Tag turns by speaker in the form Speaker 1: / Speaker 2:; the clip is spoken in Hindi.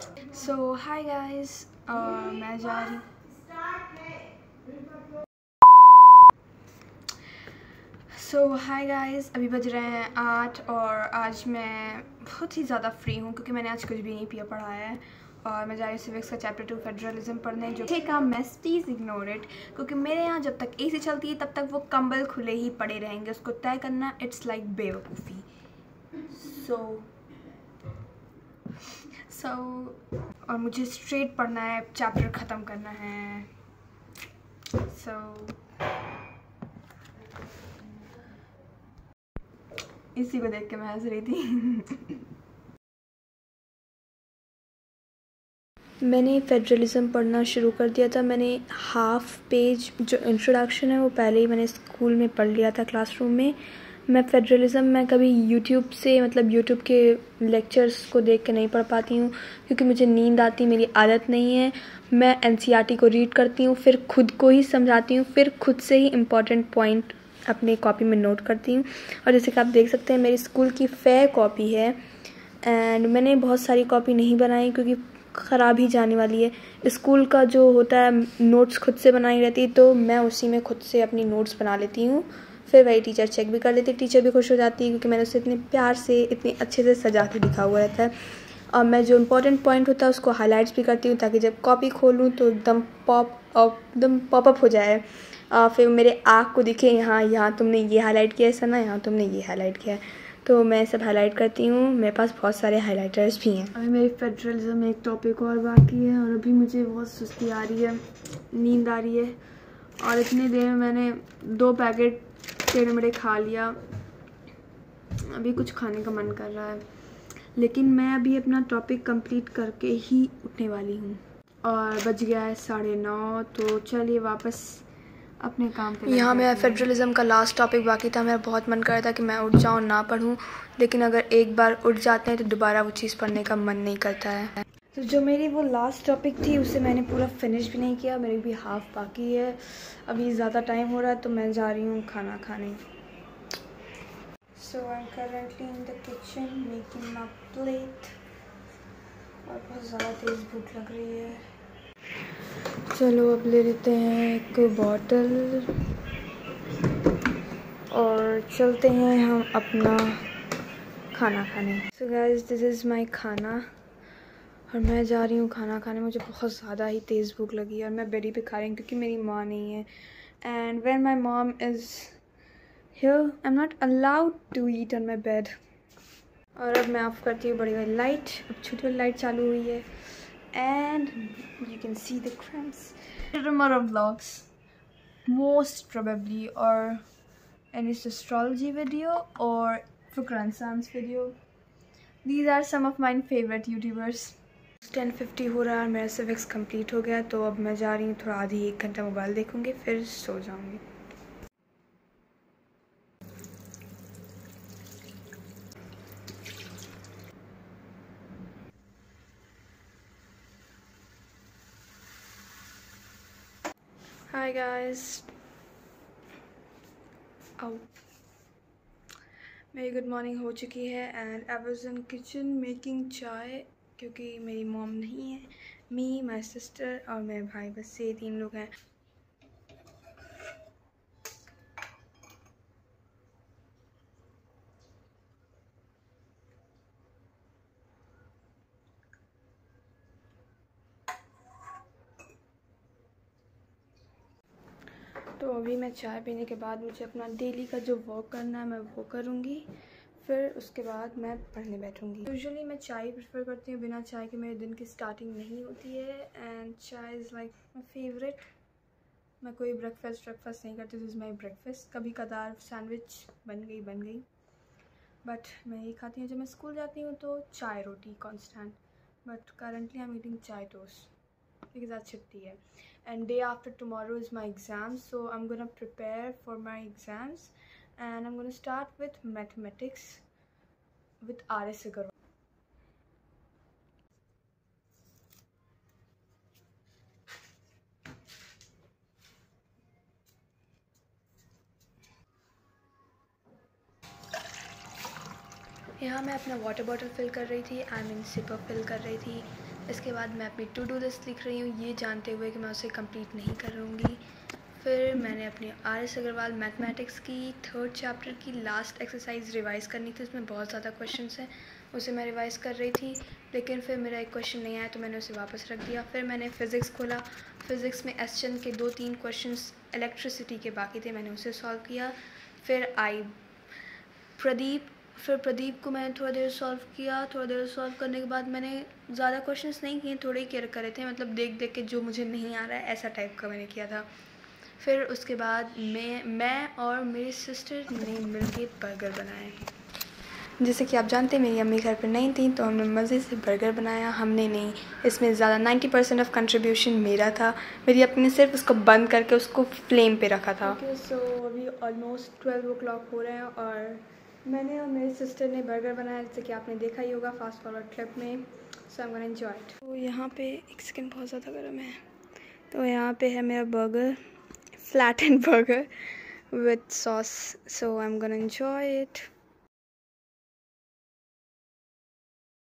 Speaker 1: सो हाय गाइस, मैं जा रही हाय गाइस, अभी बज रहे हैं 8 और आज मैं बहुत ही ज़्यादा फ्री हूँ क्योंकि मैंने आज कुछ भी नहीं पिया पढ़ा है और मैं जा रही हूँ सिविक्स का चैप्टर 2 फेडरलिज्म पढ़ने। जो ठीक काम मैस प्लीज़ इग्नोर इट, क्योंकि मेरे यहाँ जब तक एसी चलती है तब तक वो कंबल खुले ही पड़े रहेंगे। उसको तय करना इट्स लाइक बेवकूफ़ी। सो और मुझे स्ट्रेट पढ़ना है, चैप्टर ख़त्म करना है। इसी को देख के मैं हंस रही थी। मैंने फेडरलिज्म पढ़ना शुरू कर दिया था। मैंने हाफ पेज जो इंट्रोडक्शन है वो पहले ही मैंने स्कूल में पढ़ लिया था क्लासरूम में। मैं फेडरलिज्म मैं कभी यूट्यूब से यूट्यूब के लेक्चर्स को देख के नहीं पढ़ पाती हूँ क्योंकि मुझे नींद आती, मेरी आदत नहीं है। मैं एनसीईआरटी को रीड करती हूँ, फिर खुद को ही समझाती हूँ, फिर खुद से ही इम्पॉर्टेंट पॉइंट अपनी कॉपी में नोट करती हूँ। और जैसे कि आप देख सकते हैं मेरी स्कूल की फेयर कॉपी है एंड मैंने बहुत सारी कॉपी नहीं बनाई क्योंकि ख़राब ही जाने वाली है। स्कूल का जो होता है नोट्स खुद से बनाई रहती है तो मैं उसी में खुद से अपनी नोट्स बना लेती हूँ, फिर वही टीचर चेक भी कर लेती है। टीचर भी खुश हो जाती है क्योंकि मैंने उसे इतने प्यार से इतने अच्छे से सजा के लिखा हुआ रहता है। और मैं जो इम्पोर्टेंट पॉइंट होता है उसको हाईलाइट्स भी करती हूँ ताकि जब कॉपी खोलूँ तो एकदम पॉपअप हो जाए। फिर मेरे आँख को दिखे, यहाँ तुमने ये हाईलाइट किया है सना, यहाँ तुमने ये हाईलाइट किया है, तो मैं सब हाईलाइट करती हूँ। मेरे पास बहुत सारे हाईलाइटर्स भी हैं। अभी मेरी फेडरलिज्म में एक टॉपिक और बाकी है और अभी मुझे बहुत सुस्ती आ रही है, नींद आ रही है और इतनी देर में मैंने 2 पैकेट टेढ़े मेढ़े खा लिया। अभी कुछ खाने का मन कर रहा है, लेकिन मैं अभी अपना टॉपिक कंप्लीट करके ही उठने वाली हूँ और बज गया है 9:30। तो चलिए वापस अपने काम पे। यहाँ मेरा फेडरलिज्म का लास्ट टॉपिक बाकी था। मेरा बहुत मन कर रहा था कि मैं उठ जाऊँ, ना पढूँ, लेकिन अगर एक बार उठ जाते हैं तो दोबारा वो चीज़ पढ़ने का मन नहीं करता है। तो जो मेरी वो लास्ट टॉपिक थी उसे मैंने पूरा फिनिश भी नहीं किया, मेरी भी हाफ बाकी है। अभी ज़्यादा टाइम हो रहा है तो मैं जा रही हूँ खाना खाने। So I am currently in the kitchen making my plate और बहुत ज़्यादा तेज़ भूख लग रही है। चलो अब ले लेते हैं एक बॉटल और चलते हैं हम अपना खाना खाने। So guys, this is my खाना और मैं जा रही हूँ खाना खाने। मुझे बहुत ज़्यादा ही तेज़ भूख लगी है और मैं बेड पे खा रही हूँ क्योंकि मेरी माँ नहीं है। And when my mom is here I am not allowed to eat on my bed. और अब मैं ऑफ़ करती हूँ बड़ी वाली लाइट। अब छोटी वाली लाइट चालू हुई है and you can see the crumbs. Tomorrow vlogs most probably, or any astrology video or Fukran Sam's video. These are some of my favorite YouTubers. 10:50 हो रहा है और मेरा सिविक्स कंप्लीट हो गया तो अब मैं जा रही हूँ, थोड़ा आधी 1 घंटा मोबाइल देखूँगी फिर सो जाऊँगी। Hi guys. मेरी गुड मॉर्निंग हो चुकी है and I was in kitchen making चाय क्योंकि मेरी मॉम नहीं है। मी, माई सिस्टर और मेरे भाई, बस ये 3 लोग हैं। तो अभी मैं चाय पीने के बाद मुझे अपना डेली का जो वर्क करना है मैं वो करूँगी, फिर उसके बाद मैं पढ़ने बैठूँगी। यूजुअली मैं चाय प्रेफर करती हूँ, बिना चाय के मेरे दिन की स्टार्टिंग नहीं होती है एंड चाय इज़ लाइक माई फेवरेट। मैं कोई ब्रेकफास्ट नहीं करती, दिस इज़ माई ब्रेकफास्ट। कभी कदार सैंडविच बन गई, बट मैं यही खाती हूँ। जब मैं स्कूल जाती हूँ तो चाय रोटी constant, but currently I am eating chai toast because आज छुट्टी है and day after tomorrow is my exam, so I'm gonna prepare for my exams and I'm gonna start with mathematics with RS Agarwal. यहाँ मैं अपना वाटर बॉटल फिल कर रही थी, आई मीन सिपर फिल कर रही थी इसके बाद मैं अपनी टू डू लिस्ट लिख रही हूँ, ये जानते हुए कि मैं उसे कंप्लीट नहीं करूँगी। फिर मैंने अपनी RS अग्रवाल मैथमेटिक्स की 3rd चैप्टर की लास्ट एक्सरसाइज रिवाइज़ करनी थी। उसमें बहुत ज़्यादा क्वेश्चंस हैं, उसे मैं रिवाइज़ कर रही थी, लेकिन फिर मेरा एक क्वेश्चन नहीं आया तो मैंने उसे वापस रख दिया। फिर मैंने फ़िज़िक्स खोला, फ़िज़िक्स में एस चंद के 2-3 क्वेश्चंस इलेक्ट्रिसिटी के बाकी थे, मैंने उसे सॉल्व किया। फिर प्रदीप को मैंने थोड़ा देर सॉल्व किया। थोड़ा देर सॉल्व करने के बाद मैंने ज़्यादा क्वेश्चंस नहीं किए, थोड़े ही केयर करे थे, मतलब देख देख के जो मुझे नहीं आ रहा है ऐसा टाइप का मैंने किया था। फिर उसके बाद मैं और मेरी सिस्टर ने मिलके बर्गर बनाए। जैसे कि आप जानते हैं मेरी अम्मी घर पर नहीं थी, तो हमने मज़े से बर्गर बनाया। हमने नहीं, इसमें ज़्यादा 90% ऑफ कंट्रीब्यूशन मेरा था। मेरी अपने सिर्फ उसको बंद करके उसको फ्लेम पे रखा था। ओके, सो अभी ऑलमोस्ट 12 o'clock हो रहे हैं और मैंने और मेरी सिस्टर ने बर्गर बनाया, जैसे कि आपने देखा ही होगा फास्ट फॉरवर्ड क्लिप में। So I am gonna enjoy it. तो यहाँ पे एक सेकंड, बहुत ज़्यादा गर्म है। तो यहाँ पे है मेरा burger, flattened burger with sauce, so I'm gonna enjoy it.